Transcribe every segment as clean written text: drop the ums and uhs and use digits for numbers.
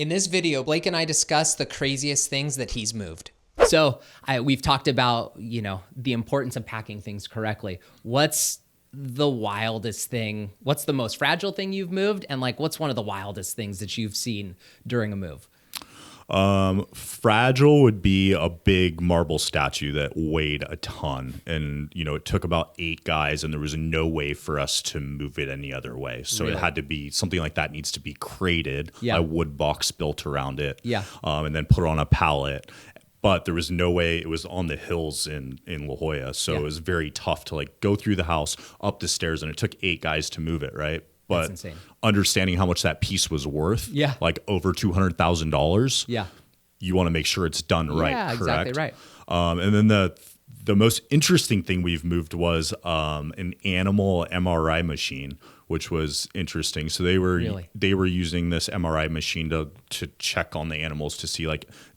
In this video, Blake and I discuss the craziest things that he's moved. So we've talked about, the importance of packing things correctly. What's the wildest thing? What's the most fragile thing you've moved? And what's one of the wildest things that you've seen during a move? Fragile would be a big marble statue that weighed a ton. And, it took about 8 guys and there was no way for us to move it any other way. So Really? It had to be something like that needs to be crated, Yeah. a wood box built around it, Yeah. and then put on a pallet. But there was no way. It was on the hills in La Jolla. So Yeah. It was very tough to go through the house, up the stairs, and it took 8 guys to move it, right? But That's insane. understanding how much that piece was worth, Yeah. over $200,000, Yeah. you want to make sure it's done right. Yeah, correct? exactly right. And then the most interesting thing we've moved was an animal MRI machine, which was interesting. So they were using this MRI machine to check on the animals to see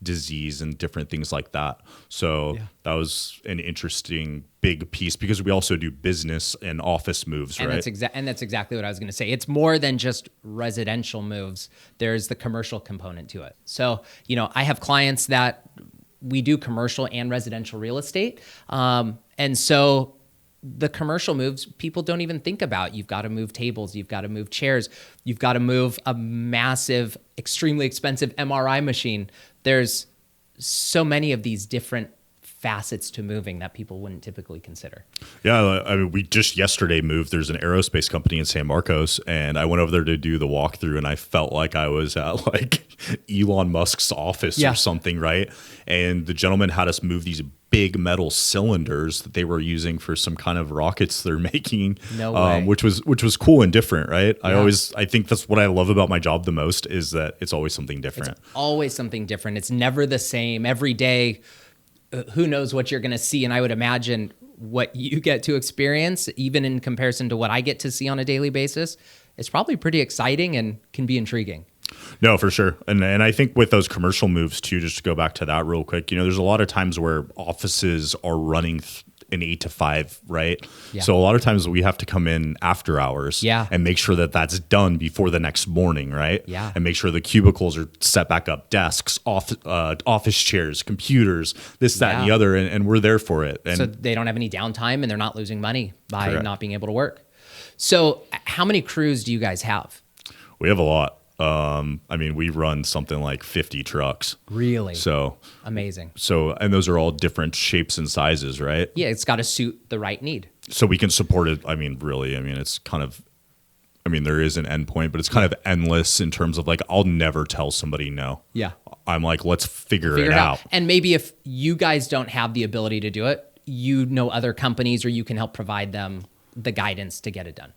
disease and different things like that. So That was an interesting big piece because we also do business and office moves, And right? that's exactly what I was going to say. It's more than just residential moves. There's the commercial component to it. So, I have clients that we do commercial and residential real estate. And so the commercial moves, people don't even think about. You've got to move tables. You've got to move chairs. You've got to move a massive, extremely expensive MRI machine. There's so many of these different facets to moving that people wouldn't typically consider. Yeah, I mean, we just yesterday moved. There's an aerospace company in San Marcos, and I went over there to do the walkthrough, and I felt like I was at Elon Musk's office or something, right? And the gentleman had us move these big metal cylinders that they were using for some kind of rockets they're making. No way. Which was cool and different, right? Yeah. I think that's what I love about my job the most is that it's always something different. It's always something different. It's never the same. Every day, who knows what you're going to see. And I would imagine what you get to experience, even in comparison to what I get to see on a daily basis, is probably pretty exciting and can be intriguing. No, for sure. And I think with those commercial moves too, just to go back to that real quick, there's a lot of times where offices are running an 8 to 5, right? Yeah. So a lot of times we have to come in after hours and make sure that that's done before the next morning, right? Yeah. And make sure the cubicles are set back up, desks, office chairs, computers, this, that, and the other, and we're there for it. And so they don't have any downtime and they're not losing money by not being able to work. So how many crews do you guys have? we have a lot. We run something like 50 trucks. Really? So amazing. And those are all different shapes and sizes, right? Yeah, it's got to suit the right need. So we can support it. It's kind of, there is an end point, but it's kind of endless in terms of I'll never tell somebody no. Yeah. I'm let's figure it out. And maybe if you guys don't have the ability to do it, other companies or you can help provide them the guidance to get it done.